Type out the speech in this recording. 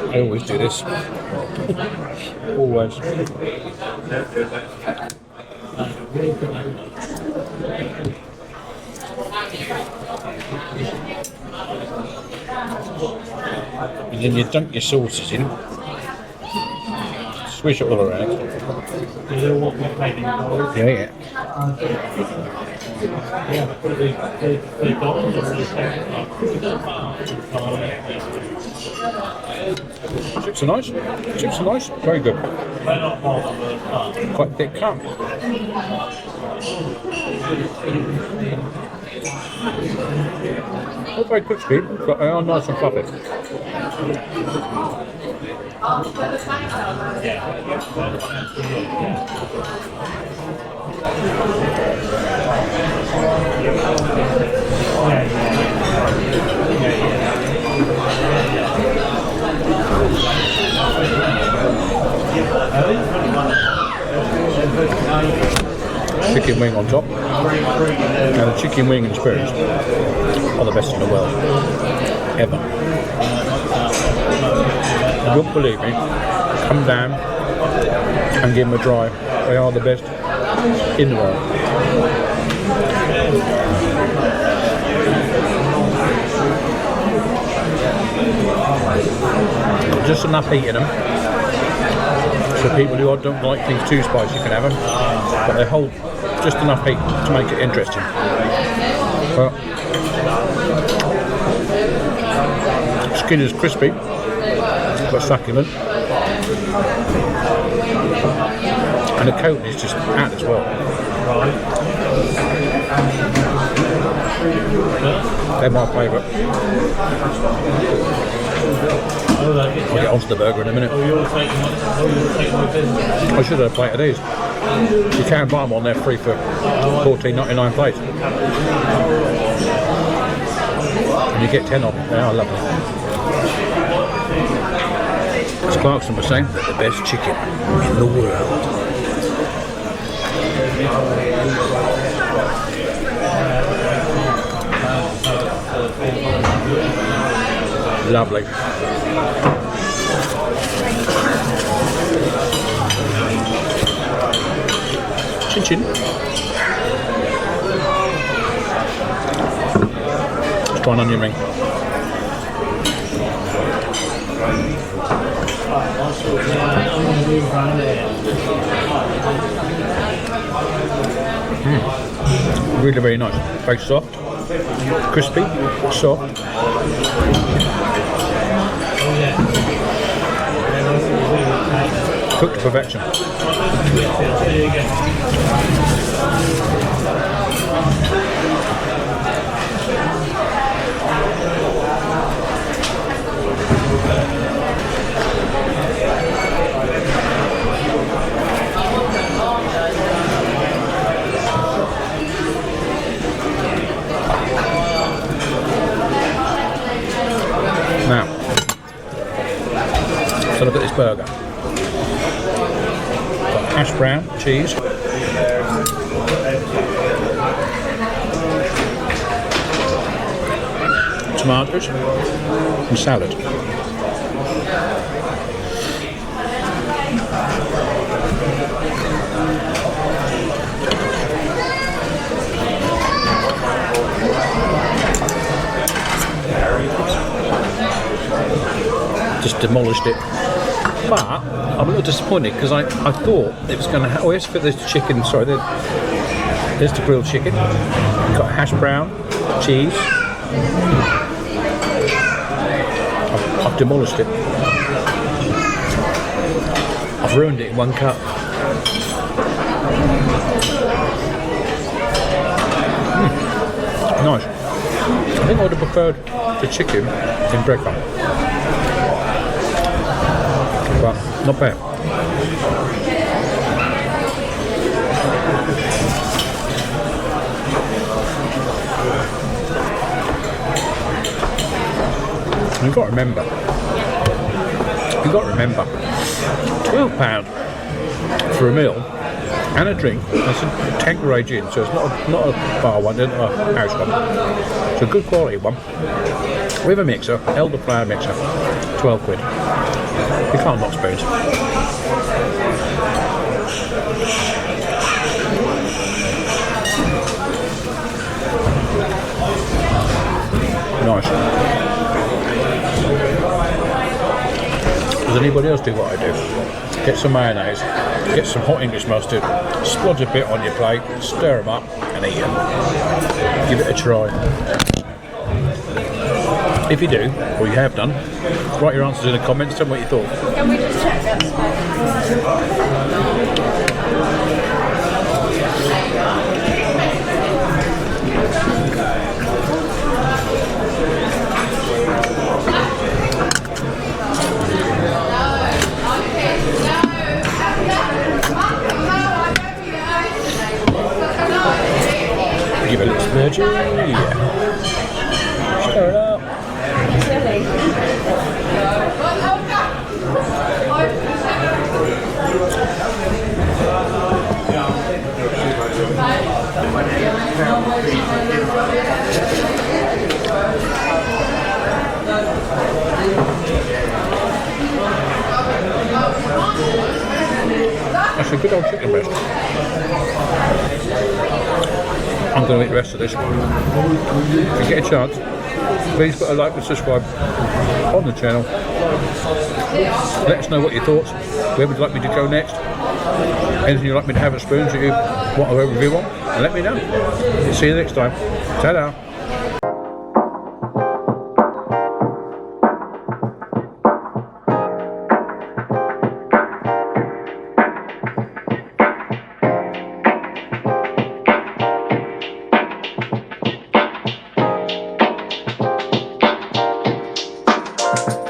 I always do this. Always. And then you dunk your sauces in. Swish it all around. Yeah. Chips are nice. Chips are nice. Very good. Quite thick cut. Not very crispy, but they are nice and fluffy. Chicken wing on top. Now the chicken wing and spirits are the best in the world. Ever. If you don't believe me, come down and give them a try. They are the best in the world. Just enough heat in them. So people who don't like things too spicy can have them. But they hold just enough heat to make it interesting. But skin is crispy, but succulent. And the coat is just out as well. They're my favourite. I'll get onto the burger in a minute. I should have a plate of these. You can buy them on there free for $14.99 plate. And you get 10 of them. They are lovely. As Clarkson was saying, they're the best chicken in the world. Lovely. Chin chin. Let's try an onion ring. Really very nice. Very soft, crispy, soft. Cooked to perfection. Now, so look at this burger. Got hash brown, cheese, tomatoes, and salad. Just demolished it, but I'm a little disappointed because I thought it was going to. Oh yes, for the chicken. Sorry, there's the grilled chicken. We've got hash brown, cheese. I've demolished it. I've ruined it in one cut. Nice. I think I would have preferred the chicken in breadcrumb. But not bad. You've got to remember, You've got to remember, £12 for a meal and a drink. That's a 10 grade gin, so it's not a bar one, it's not a house one. It's a good quality one. With a mixer, elderflower mixer, 12 quid. You can't knock spoons. Nice. Does anybody else do what I do? Get some mayonnaise, get some hot English mustard, splodge a bit on your plate, stir them up and eat them. Give it a try. If you do, or you have done, write your answers in the comments, tell me what you thought. Can we just check that? Give it a little splurge. Yeah. Stir it up. That's a good old chicken breast. I'm going to eat the rest of this. If you get a chance, please put a like and subscribe on the channel. Let us know what your thoughts, where would you like me to go next, anything you'd like me to have at Spoons that you want a review on, and let me know. See you next time. Ta-da! Bye.